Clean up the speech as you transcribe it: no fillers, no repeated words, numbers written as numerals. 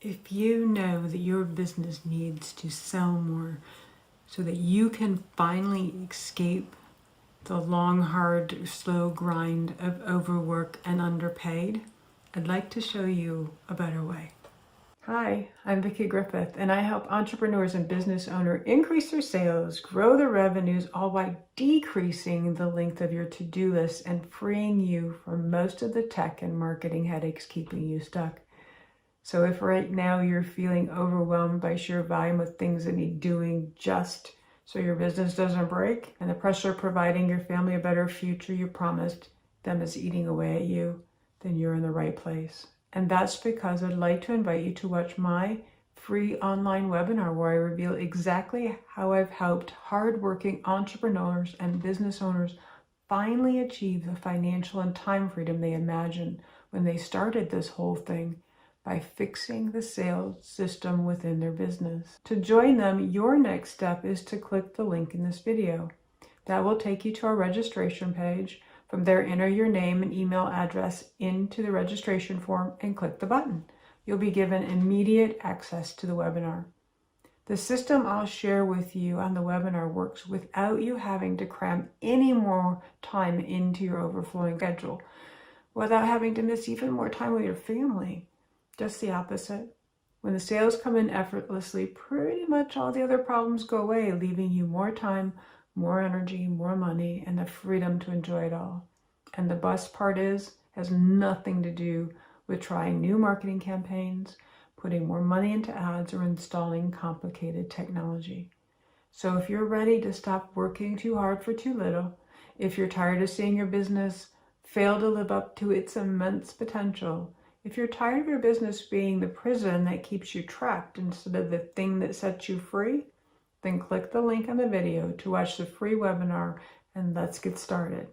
If you know that your business needs to sell more so that you can finally escape the long, hard, slow grind of overwork and underpaid, I'd like to show you a better way. Hi, I'm Vickie Griffith, and I help entrepreneurs and business owners increase their sales, grow their revenues, all while decreasing the length of your to-do list and freeing you from most of the tech and marketing headaches keeping you stuck. So if right now you're feeling overwhelmed by sheer volume of things that need doing just so your business doesn't break, and the pressure of providing your family a better future you promised them is eating away at you, then you're in the right place. And that's because I'd like to invite you to watch my free online webinar where I reveal exactly how I've helped hardworking entrepreneurs and business owners finally achieve the financial and time freedom they imagined when they started this whole thing by fixing the sales system within their business. To join them, your next step is to click the link in this video. That will take you to our registration page. From there, enter your name and email address into the registration form and click the button. You'll be given immediate access to the webinar. The system I'll share with you on the webinar works without you having to cram any more time into your overflowing schedule, without having to miss even more time with your family. Just the opposite. When the sales come in effortlessly, pretty much all the other problems go away, leaving you more time, more energy, more money, and the freedom to enjoy it all. And the best part has nothing to do with trying new marketing campaigns, putting more money into ads, or installing complicated technology. So if you're ready to stop working too hard for too little, if you're tired of seeing your business fail to live up to its immense potential, if you're tired of your business being the prison that keeps you trapped instead of the thing that sets you free, then click the link on the video to watch the free webinar and let's get started.